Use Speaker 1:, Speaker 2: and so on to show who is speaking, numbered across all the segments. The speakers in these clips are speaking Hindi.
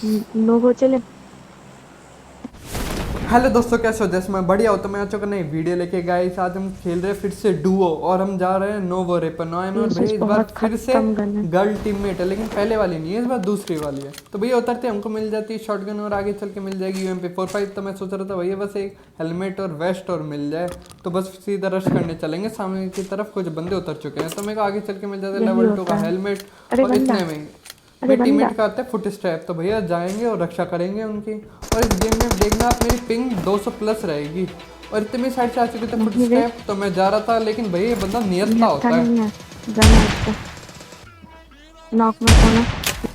Speaker 1: लोगो चले।
Speaker 2: हेलो दोस्तों, कैसे हो? जैसे मैं बढ़िया हो तो मैं आ चुका नई वीडियो लेके। गाइस आज हम खेल रहे हैं फिर से डुओ और हम जा रहे हैं नोवो रेपर नोए में। और भैया
Speaker 1: यूसेज
Speaker 2: इस बार
Speaker 1: बहुत
Speaker 2: फिर से
Speaker 1: खत्म गन है।
Speaker 2: गर्ल टीममेट है, लेकिन पहले वाली नहीं है, इस बार दूसरी वाली है। तो भैया उतरते हमको मिल जाती है शॉटगन और आगे चल के मिल जाएगी UMP45। तो मैं सोच रहा था भैया बस एक हेलमेट और वेस्ट और मिल जाए तो बस सीधा रश करने चलेंगे। सामने की तरफ कुछ बंदे उतर चुके हैं तो मेरे को आगे चल के मिल जाता है
Speaker 1: यही
Speaker 2: लेवल 2 का
Speaker 1: होता है।
Speaker 2: हेलमेट।
Speaker 1: अरे
Speaker 2: और
Speaker 1: बंदा।
Speaker 2: इतने में
Speaker 1: अरे
Speaker 2: मेरे
Speaker 1: बंदा।
Speaker 2: टीममेट का आता है फुट स्टेप। तो भैया जाएंगे और रक्षा करेंगे उनकी। और इस गेम में देखना आप, मेरी पिंग 200 प्लस रहेगी। और इतनी साइड से आ चुके थे फुट
Speaker 1: नहीं रे,
Speaker 2: स्टेप तो मैं जा रहा था, लेकिन भैया ये बंदा नियत्ता
Speaker 1: निहत्था
Speaker 2: होता है।
Speaker 1: नहीं है। गन है इसको। नॉक में होना
Speaker 2: और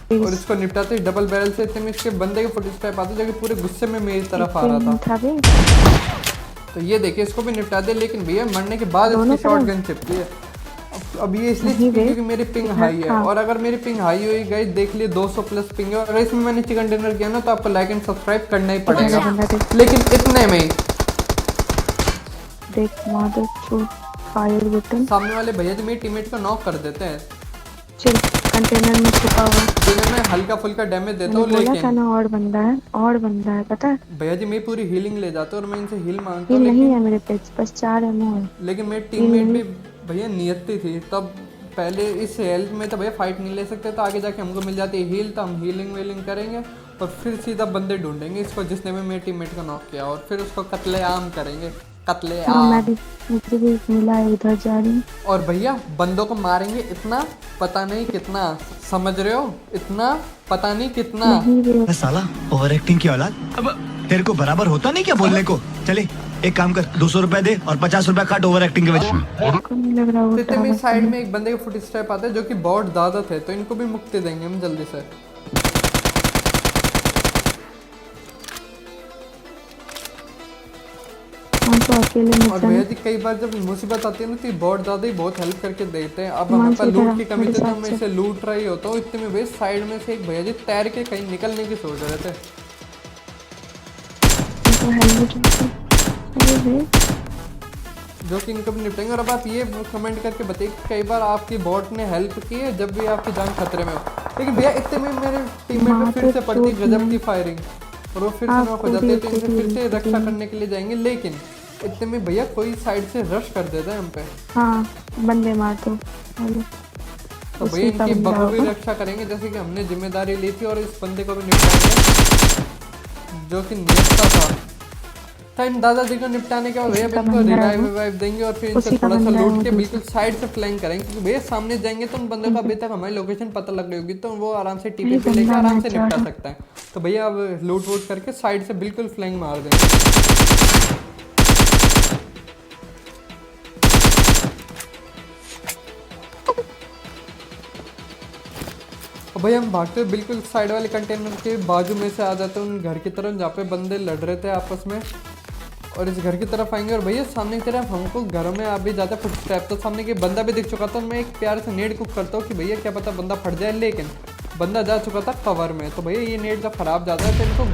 Speaker 1: प्लीज।
Speaker 2: इसको निपटाते ही डबल बैरल से इतने में इसके बंदे के फुट स्टेप आते जो कि पूरे गुस्से में मेरी
Speaker 1: एक
Speaker 2: तरफ आ
Speaker 1: पे
Speaker 2: रहा
Speaker 1: नहीं
Speaker 2: था।
Speaker 1: था बे।
Speaker 2: तो ये देखिए इसको भी निपटा दे, लेकिन भैया मरने के बाद इसकी
Speaker 1: दोनों
Speaker 2: शॉर्ट
Speaker 1: तरफ
Speaker 2: गन चिपकी है। अब ये इसलिए
Speaker 1: नहीं
Speaker 2: चिपकी
Speaker 1: बे।
Speaker 2: क्योंकि मेरी पिंग
Speaker 1: इधर
Speaker 2: हाई है।
Speaker 1: था।
Speaker 2: और अगर मेरी पिंग हाई हुई गई, देख लिए 200 प्लस पिंग है। और अगर इसमें मैंने चिकन डिनर किया ना तो आपको लाइक एंड सब्सक्राइब करना ही
Speaker 1: इधर है
Speaker 2: पड़ेगा।
Speaker 1: बंदा, देख।
Speaker 2: लेकिन इतने में ही
Speaker 1: देख मादर चो फायर बटन।
Speaker 2: सामने वाले भैया जी मेरे टीममेट को नॉक कर देते हैं,
Speaker 1: चल कंटेनर में छुपा हुआ।
Speaker 2: जिन्हें मैं हल्का फुल्का डैमेज देता
Speaker 1: मैंने
Speaker 2: हूँ।
Speaker 1: बोला था
Speaker 2: लेकिन
Speaker 1: ना, और बंदा है, और बंदा है, पता है।
Speaker 2: भैया जी मेरी पूरी हीलिंग ले जाते हैं और मैं इनसे हील मांगता
Speaker 1: ये
Speaker 2: हूँ।
Speaker 1: नहीं है
Speaker 2: लेकिन
Speaker 1: मेरे पे, बस 4 एमओ है।
Speaker 2: मेरे
Speaker 1: ये
Speaker 2: टीममेट
Speaker 1: नहीं।
Speaker 2: भी भैया नियति थी। तब पहले इस हेल्थ में तो भैया फाइट नहीं ले सकते, तो आगे जाके हमको मिल जाती है हील। तो हम हीलिंग वीलिंग करेंगे और फिर सीधा बंदे ढूंढेंगे इसको जिसने भी मेरे टीममेट को नॉक किया, और फिर उसको कत्लेआम करेंगे।
Speaker 1: हाँ मैं
Speaker 2: कत्लेआम।
Speaker 1: भी, मुझे भी मिला है, उधर जा रही हूँ।
Speaker 2: और भैया बंदों को मारेंगे इतना पता नहीं कितना, समझ रहे हो? इतना पता नहीं कितना।
Speaker 1: नहीं रे,
Speaker 3: अरे साला ओवर एक्टिंग की औलाद। अब तेरे को बराबर होता नहीं क्या बोलने को? चले एक काम कर, 200 रुपए दे और 50 रुपए काट ओवर एक्टिंग के वजह।
Speaker 1: को नहीं लग रहा वो
Speaker 2: तो इतने में
Speaker 1: टावर
Speaker 2: साइड
Speaker 1: पे
Speaker 2: में एक बंदे के फुट स्टेप आते हैं जो कि बहुत ज़्यादा थे, तो इनको भी मुक्ति देंगे हम जल्दी से।
Speaker 1: हम तो अकेले में
Speaker 2: और
Speaker 1: चल।
Speaker 2: भैया जी कई बार जब मुसीबत आती है ना तो ये बहुत ज़्यादा ही बहुत हेल्प करके देते हैं। अब
Speaker 1: मान
Speaker 2: हमें
Speaker 1: से
Speaker 2: पर
Speaker 1: इधर
Speaker 2: लूट
Speaker 1: आ,
Speaker 2: की कमी
Speaker 1: मेरे
Speaker 2: थी तो
Speaker 1: साथ
Speaker 2: मैं
Speaker 1: से।
Speaker 2: इसे लूट रही होता हूँ। इतने में भैया साइड में से एक भैया जी तैर के कहीं निकलने की सोच रहे थे,
Speaker 1: इनको हेलमेट। अरे रे,
Speaker 2: जो कि इनको भी निपटेंगे। और अब आप ये कमेंट करके बताइए कि कई बार आपकी बॉट ने हेल्प की है जब भी आपकी जान खतरे में हो। लेकिन भैया इतने में मेरे टीममेट पे फिर से पड़ती है गजब की फायरिंग और वो फिर से नॉक हो जाते हैं। तो इनसे फिर से रक्षा करने के लिए जाएंगे, लेकिन इतने में भैया कोई साइड से रश कर देता है हम पे।
Speaker 1: हाँ बंदे मार दो। हेलो।
Speaker 2: तो भैया
Speaker 1: उसी का
Speaker 2: इनकी
Speaker 1: बंदा
Speaker 2: बखूबी
Speaker 1: होगा।
Speaker 2: रक्षा करेंगे जैसे कि हमने जिम्मेदारी ली थी। और इस बंदे को भी निपटाएंगे जो कि नियत्ता था। तो इन दादाजी को निपटाने के बाद भैया
Speaker 1: उसी का
Speaker 2: बिल्कुल
Speaker 1: बंदा है
Speaker 2: रिवाइव
Speaker 1: वो।
Speaker 2: विवाइव देंगे और फिर इनसे
Speaker 1: उसी का
Speaker 2: थोड़ा सा
Speaker 1: बंदा है
Speaker 2: लूट
Speaker 1: वो
Speaker 2: के बिल्कुल
Speaker 1: दूसरा।
Speaker 2: साइड से फ्लैंक करेंगे, क्योंकि भैया सामने जाएंगे तो उन बंदों का अभी तक हमारी लोकेशन पता लग रही होगी, तो वो आराम से टीपी
Speaker 1: अरे
Speaker 2: पे लेके
Speaker 1: बंदा
Speaker 2: आराम
Speaker 1: मैं
Speaker 2: से
Speaker 1: चढ़।
Speaker 2: निपटा सकता है। तो भैया अब लूट वूट करके साइड से बिल्कुल फ्लैंक मार देंगे। और भैया हम भागते हुए बिल्कुल साइड वाले कंटेनर के बाजू में से आ जाते हैं उन घर की तरफ जहाँ पे बंदे लड़ रहे थे आपस में। और इस घर की तरफ आएंगे और भैया सामने की तरफ हमको घरों में आ भी जाता है फुट स्टेप। तो सामने के बंदा भी दिख चुका था। मैं एक प्यार से नेट कुक करता हूँ कि भैया क्या पता बंदा फट जाए, लेकिन बंदा जा चुका था कवर में। तो भैया ये नेट जब खराब जाता है तो इनको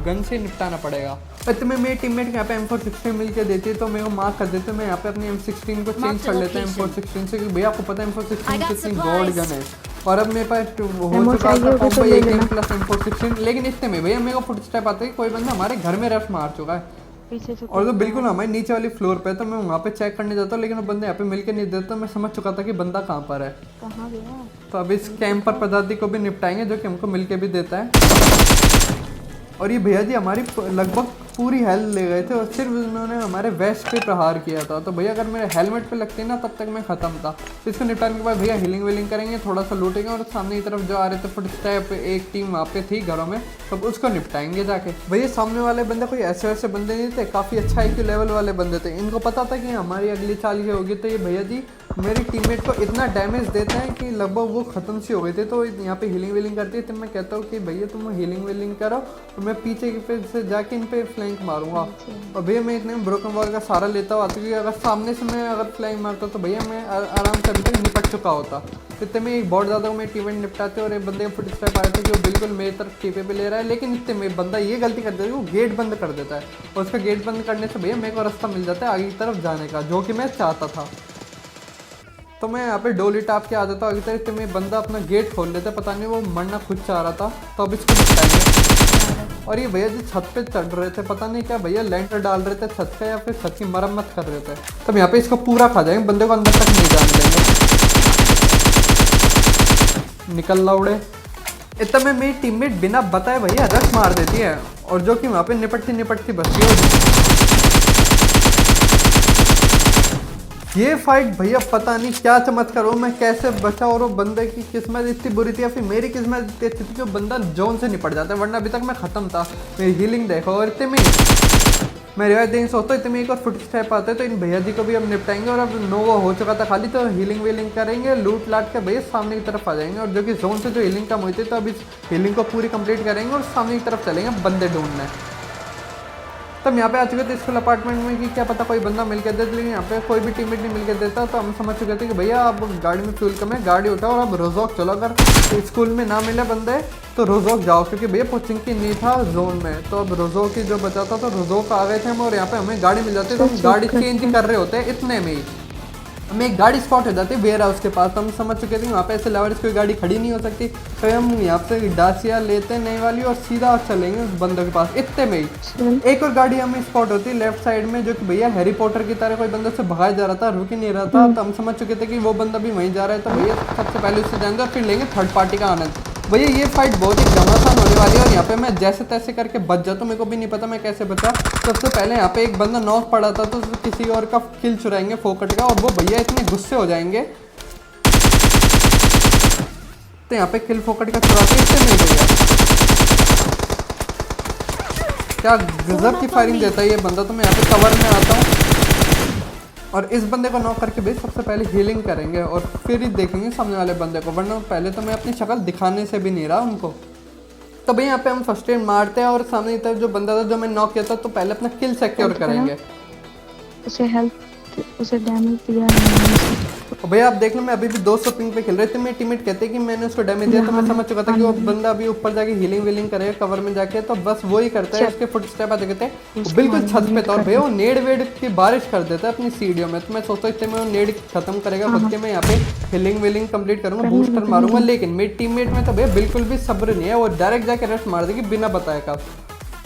Speaker 2: गन से निपटाना पड़ेगा। और तुम्हें मेरे टीममेट यहाँ पे M416 मिल के देती है तो मेरे को मार्क कर देते हैं। मैं यहाँ पे अपनी M16 को चेंज कर लेता है M416 से, क्योंकि भैया आपको पता है M416 कितनी गॉड गन है। और अब मेरे पास हो चुका था कॉम्बो AK प्लस M416। लेकिन इतने में भैया मेरे को फुट स्टेप आते हैं, कोई बंदा हमारे घर में रश मार चुका है
Speaker 1: पीछे से
Speaker 2: और तो बिल्कुल हमारे नीचे वाली फ्लोर पे। तो मैं वहाँ पे चेक करने जाता हूँ, लेकिन वो बंदे यहाँ पे मिलके नहीं देते। तो मैं समझ चुका था कि बंदा कहाँ पर है।
Speaker 1: कहाँ गया?
Speaker 2: तो अब इस कैंप पर पदार्थी को भी निपटाएंगे जो कि हमको मिलके भी देता है। और ये भैया जी हमारी लगभग पूरी हेल्थ ले गए थे और सिर्फ उन्होंने हमारे वेस्ट पे प्रहार किया था। तो भैया अगर मेरे हेलमेट पे लगते ना तब तक मैं ख़त्म था। तो इसको निपटाने के बाद भैया हीलिंग वीलिंग करेंगे, थोड़ा सा लूटेंगे और सामने की तरफ जो आ रहे थे फुट स्टेप एक टीम वहाँ पे थी घरों में, तो उसको निपटाएंगे जाके। भैया सामने वाले बंदे कोई ऐसे वैसे बंदे नहीं थे, काफ़ी अच्छा IQ लेवल वाले बंदे थे। इनको पता था कि हमारी अगली चाल ये होगी। तो ये भैया जी मेरी टीममेट को इतना डैमेज देते हैं कि लगभग वो ख़त्म सी हो गई थी। तो यहाँ पे हीलिंग वीलिंग करती है। तो मैं कहता हूँ कि भैया तुम हीलिंग वीलिंग करो तो मैं पीछे पे से जाके इन पे फ्लैंक मारूंगा। और भैया मैं इतने ब्रोकन वॉल का सारा लेता हुआ, क्योंकि अगर सामने से मैं अगर फ्लैंक मारता तो भैया मैं आराम से अभी तक निपट चुका होता। इतने में एक बहुत ज़्यादा मेरे टीममेट निपटाते और एक बंदे का फुट स्टेप आया था कि वो बिल्कुल मेरी तरफ टीपे पे ले रहा है। लेकिन इतने में बंदा ये गलती कर देता है, वो गेट बंद कर देता है और उसका गेट बंद करने से भैया मेरे को रास्ता मिल जाता है आगे की तरफ जाने का, जो कि मैं चाहता था। तो मैं यहाँ पे डोली टाप के आ जाता हूँ आगे तरफ। इतने में बंदा अपना गेट खोल लेता है, पता नहीं वो मरना खुद चाह रहा था। तो अब इसको निपटाएंगे। और ये भैया जी छत पे चढ़ रहे थे, पता नहीं क्या भैया लैंटर डाल रहे थे छत पे या फिर छत की मरम्मत कर रहे थे। तब यहाँ पे इसको पूरा खा जाएंगे, बंदे को अंदर तक नहीं जाने देंगे। निकल लौड़े। इतना में मेरी टीममेट बिना बताए भैया रश मार देती है और जो कि वहाँ पे निपटती बचती है। ये फाइट भैया पता नहीं क्या चमत्कार हो, मैं कैसे बचा और वो बंदे की किस्मत इतनी बुरी थी या फिर मेरी किस्मत इतनी अच्छी थी कि वो बंदा जोन से निपट जाता है, वरना अभी तक मैं खत्म था। मेरी हीलिंग देखो और इतने में मैं रिवाइव देंगे सोचता इतने में एक और फुट स्टेप आते तो इन भैया जी को भी हम निपटाएंगे। और अब नोवा हो चुका था खाली, तो हीलिंग वीलिंग करेंगे, लूट लाट के भैया सामने की तरफ आ जाएंगे। और जो कि जोन से जो हीलिंग कम हुई थी तो अभी हीलिंग को पूरी कंप्लीट करेंगे और सामने की तरफ चलेंगे बंदे ढूंढने। तब यहाँ पे आ चुके थे स्कूल अपार्टमेंट में कि क्या पता कोई बंदा मिल के दे, लेकिन यहाँ पे कोई भी टीममेट नहीं मिल के देता। तो हम समझ चुके थे कि भैया अब गाड़ी में फ्यूल कम है, गाड़ी उठाओ और अब रोजोक चलो। अगर स्कूल में ना मिले बंदे तो रोजोक जाओ, क्योंकि भैया पोचिंग की नहीं था जोन में। तो अब रोजोक की जो बचा था तो रोजोक आ गए थे हम, और यहाँ पे हमें गाड़ी मिल जाती है। तो हम गाड़ी चेंज कर रहे होते हैं, इतने में ही हमें एक गाड़ी स्पॉट हो जाती है वेयर हाउस के पास। तो हम समझ चुके थे वहाँ पे ऐसे लेवल्स कोई गाड़ी खड़ी नहीं हो सकती, तो हम यहाँ से डासिया लेते नई वाली और सीधा चलेंगे उस बंदे के पास। इतने में ही एक और गाड़ी हमें स्पॉट होती है लेफ्ट साइड में, जो कि भैया हैरी पॉटर की तरह कोई बंदा से भगाया जा रहा था, रुक ही नहीं रहा था। तो हम समझ चुके थे कि वो बंदा भी वहीं जा रहा है। तो भैया सबसे पहले उससे जाएंगे और फिर लेंगे थर्ड पार्टी का आनंद। भैया ये फाइट बहुत ही घमासान होने वाली है और यहाँ पे मैं जैसे तैसे करके बच जाता हूँ, मेरे को भी नहीं पता मैं कैसे बचा। सबसे पहले यहाँ पे एक बंदा नॉक पड़ा था तो किसी और का किल चुराएंगे फोकट का, और वो भैया इतने गुस्से हो जाएंगे तो यहाँ पे किल फोकट का चुराते इससे नहीं भैया। क्या गजब की फायरिंग देता है ये बंदा। तो मैं यहाँ पे कवर में आता हूँ और इस बंदे को नॉक करके भी सबसे पहले हीलिंग करेंगे और फिर ही देखेंगे सामने वाले बंदे को, वरना पहले तो मैं अपनी शक्ल दिखाने से भी नहीं रहा उनको। तो भाई यहाँ पे हम फर्स्ट एड मारते हैं और सामने की तरफ जो बंदा था जो मैं नॉक किया था तो पहले अपना किल सिक्योर करेंगे।
Speaker 1: उसे डैमेज दिया है।
Speaker 2: भैया आप देख लो मैं अभी भी 200 पिंग पे खेल रहे थे, मेरे टीममेट कहते हैं कि मैंने उसको डैमेज दिया, तो मैं समझ चुका था कि वो बंदा अभी ऊपर जाके हीलिंग वीलिंग करेगा कवर में जाके। तो बस वो ही करता है, उसके फुट स्टेप आते कहते हैं बिल्कुल छत पे था और भैया वो नेड वेड की बारिश कर देता है अपनी सीढ़ियों में। तो मैं सोचता हूँ इतने में वो नेड खत्म करेगा खुद के, मैं यहाँ पे हीलिंग वीलिंग कंप्लीट करूंगा, बूस्टर मारूंगा। लेकिन मेरे टीममेट में तो भैया बिल्कुल भी सब्र नहीं है, वो डायरेक्ट जाके रश मार देगी बिना बताए का।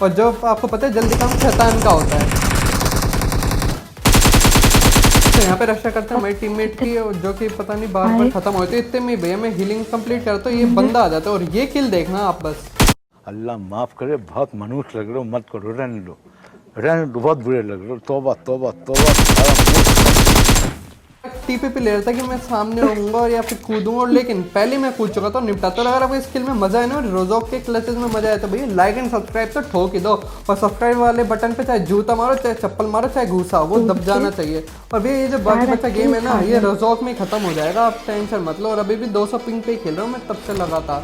Speaker 2: और जो आपको पता है जल्दी काम शैतान का होता है। तो यहाँ पे रक्षा करते हैं हमारी टीममेट की, जो कि पता नहीं बार बार खत्म होती है। इतने में भैया मैं हीलिंग कंप्लीट करता हूँ, ये बंदा आ जाता है और ये किल देखना आप बस।
Speaker 4: अल्लाह माफ करे, बहुत मनुष्य लग रहे हो, मत करो, रहने दो, बहुत बुरे लग रहे हो। तौबा तौबा तौबा।
Speaker 2: टीपीपी ले रहा था कि मैं सामने होऊंगा और या फिर कूदूंगा, लेकिन पहले मैं कूद चुका था निपटाता। अगर आपको इस स्किल में मजा है ना, रोजोक के क्लचेस में मजा आया तो भैया लाइक एंड सब्सक्राइब तो ठोक ही दो, और सब्सक्राइब वाले बटन पे चाहे जूता मारो चाहे चप्पल मारो चाहे घूसा, वो दब जाना चाहिए। और भैया ये जो बाकी बच्चा गेम है ना ये रोजोक में खत्म हो जाएगा, आप टेंशन मत लो। और अभी भी 200 पिंग पे ही खेल रहा हूँ मैं तब से लगातार।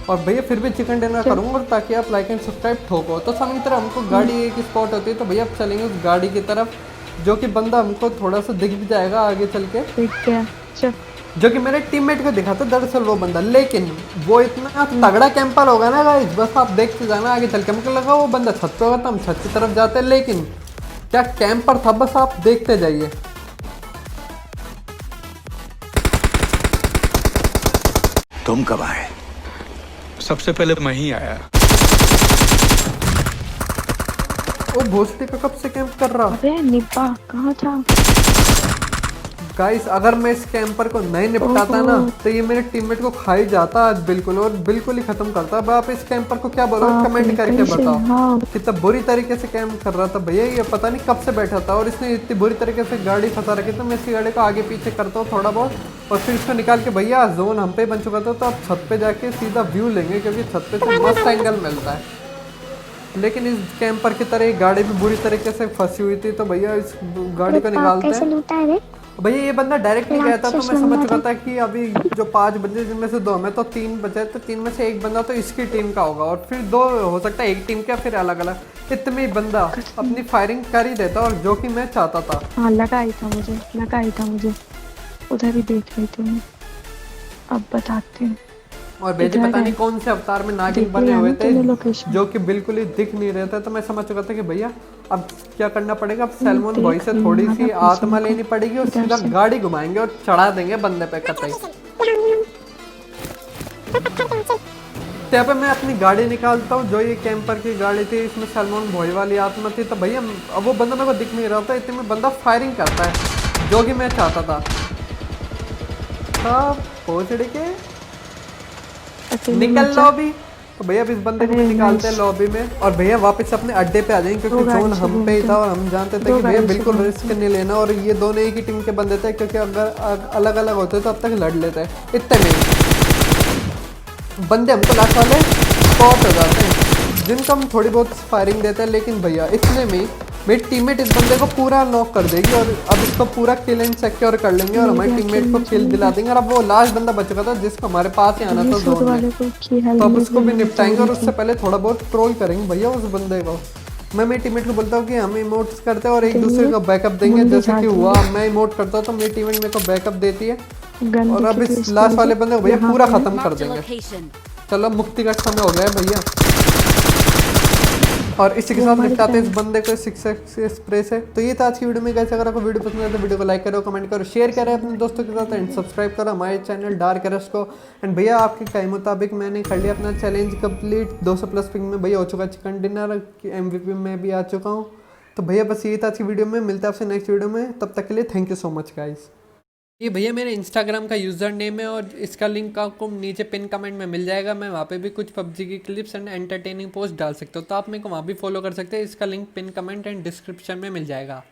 Speaker 2: और भैया फिर भी चिकन डिनर करूँगा ताकि आप लाइक एंड सब्सक्राइब ठोको। तो सामने की तरफ हमको गाड़ी एक स्पॉट होती है, तो भैया अब चलेंगे उस गाड़ी की तरफ, जो कि बंदा हमको थोड़ा सा दिख भी जाएगा आगे चल के, जो कि मेरे टीममेट को दिखा था दरअसल वो बंदा। लेकिन वो इतना तगड़ा कैंपर होगा ना गाइस, बस आप देखते जाना आगे चल के। हमको लगा वो बंदा छत पे होगा तो हम छत की तरफ जाते, लेकिन क्या कैंपर था, बस आप देखते जाइए।
Speaker 3: तुम कब आए?
Speaker 5: सबसे पहले मैं ही आया।
Speaker 2: वो भोसड़ी पे कब से कैंप कर रहा?
Speaker 1: अबे निब्बा कहाँ था?
Speaker 2: गाइस अगर मैं इस कैंपर को नहीं निपटाता ना तो ये मेरे टीममेट को खा ही जाता आज बिल्कुल, और बिल्कुल ही खत्म करता। अब आप इस कैंपर को क्या बोलो कमेंट करके बताओ। कितना बुरी तरीके से कैंप कर रहा था भैया, ये पता नहीं कब से बैठा था और इसने इतनी बुरी तरीके से गाड़ी फंसा रखी। तो मैं इसी गाड़ी को आगे पीछे करता हूँ थोड़ा बहुत, और फिर इसको निकाल के भैया जोन हम पे बन चुका था। तो आप छत पे जाके सीधा व्यू लेंगे, क्योंकि छत पे से मस्त एंगल मिलता है। लेकिन इस कैंपर की तरह गाड़ी भी बुरी तरीके से फंसी हुई थी, तो भैया इस गाड़ी को निकालते हैं। भैया ये बंदा डायरेक्ट नहीं गया था, तो मैं समझ चुका था कि अभी जो 5 बंदे जिनमें से 2 हमें तो 3 बचे, तो 3 में से 1 बंदा तो इसकी टीम का होगा और फिर 2 हो सकता है एक टीम का, फिर अलग अलग। इतने ही बंदा अपनी फायरिंग कर ही देता, और जो कि मैं चाहता था।
Speaker 1: हाँ लगा ही था मुझे, उधर ही देख रही थी मैं। अब बताते हैं।
Speaker 2: और बेटी पता नहीं कौन से अवतार में नागिन बने हुए थे, जो कि बिल्कुल ही दिख नहीं रहे थे। तो मैं समझ चुका था कि भैया अब क्या करना पड़ेगा, अब सैलमन बॉय से थोड़ी सी आत्मा लेनी पड़ेगी और सीधा गाड़ी घुमाएंगे और चढ़ा देंगे बंदे पे कतई। यहाँ पे मैं अपनी गाड़ी निकालता हूँ, जो ये कैंपर की गाड़ी थी, इसमें सलमान भोई वाली आत्मा थी। तो भैया अब वो बंदा मेरे को दिख नहीं रहा था, इतने में बंदा फायरिंग करता है, जो कि मैं चाहता था। सब पहुँचने के
Speaker 1: अकेले
Speaker 2: निकल
Speaker 1: मत जा।
Speaker 2: लॉबी। तो भैया अब इस बंदे को भी
Speaker 1: अरे
Speaker 2: निकालते हैं
Speaker 1: nice।
Speaker 2: लॉबी में, और भैया वापस अपने अड्डे पे आ जाएंगे, क्योंकि
Speaker 1: दो गाड़ी
Speaker 2: जोन
Speaker 1: से
Speaker 2: हम पे ही
Speaker 1: घूमते
Speaker 2: था
Speaker 1: हैं।
Speaker 2: और हम जानते थे
Speaker 1: दो
Speaker 2: कि भैया
Speaker 1: गाड़ी से
Speaker 2: बिल्कुल
Speaker 1: घूमते
Speaker 2: रिस्क नहीं लेना। और ये दोनों एक ही टीम के बंदे थे, क्योंकि अगर अलग अलग होते तो अब तक लड़ लेते। इतने में बंदे हमको लास्ट वाले स्पॉट हो जाते हैं, जिनको हम थोड़ी बहुत फायरिंग देते हैं। लेकिन भैया इतने में मेरी टीममेट इस बंदे को पूरा नॉक कर देगी, और अब इसको पूरा किल एंड सिक्योर कर लेंगे, और हमारे टीममेट को किल दिला देंगे। और अब वो लास्ट बंदा बच चुका था, जिसको हमारे पास ही आना था
Speaker 1: सूट
Speaker 2: जोन में,
Speaker 1: वाले को की हेल्प
Speaker 2: तो अब
Speaker 1: नहीं
Speaker 2: उसको भी
Speaker 1: करनी
Speaker 2: निपटाएंगे। और
Speaker 1: चाहिए
Speaker 2: उससे पहले थोड़ा बहुत ट्रोल करेंगे भैया उस बंदे को। मैं मेरे टीममेट को बोलता हूँ कि हम इमोट्स करते हैं और एक दूसरे को बैकअप देंगे,
Speaker 1: मुंडी
Speaker 2: जैसे कि
Speaker 1: झाड़
Speaker 2: हुआ मैं इमोट करता हूँ तो मेरी टीममेट मेरे को बैकअप देती है।
Speaker 1: गन
Speaker 2: और अब
Speaker 1: दिखी तो
Speaker 2: इस
Speaker 1: इसकी
Speaker 2: लास्ट वाले
Speaker 1: वजह
Speaker 2: बंदे को भैया
Speaker 1: यहाँ
Speaker 2: पूरा
Speaker 1: पे है।
Speaker 2: खत्म कर
Speaker 6: Marked a
Speaker 2: देंगे।
Speaker 6: location.
Speaker 2: चलो मुक्ति का समय हो गया है भैया, और इसी के
Speaker 1: वो
Speaker 2: साथ
Speaker 1: हमारे
Speaker 2: निपटाते हैं इस
Speaker 1: friend-
Speaker 2: बंदे को सक्सेस स्प्रे से। तो ये था आज की वीडियो में। कैसे अगर आपको वीडियो पसंद है तो वीडियो को लाइक करो, कमेंट करो, शेयर करें अपने दोस्तों के साथ, एंड सब्सक्राइब करो हमारे चैनल डार्क एरर्स को। एंड भैया आपके कहे मुताबिक मैंने कर लिया अपना चैलेंज कंप्लीट। 200+ पिंग में भैया हो चुका चिकन डिनर, MVP में भी आ चुका हूँ। तो भैया बस यही था आज की वीडियो में, मिलता है आपसे नेक्स्ट वीडियो में, तब तक के लिए thank you so much guys. ये भैया मेरे इंस्टाग्राम का यूज़र नेम है, और इसका लिंक आपको नीचे पिन कमेंट में मिल जाएगा। मैं वहाँ पे भी कुछ PUBG की क्लिप्स एंड एंटरटेनिंग पोस्ट डाल सकता हूँ, तो आप मेरे को वहाँ भी फॉलो कर सकते हैं। इसका link pin comment and description में मिल जाएगा।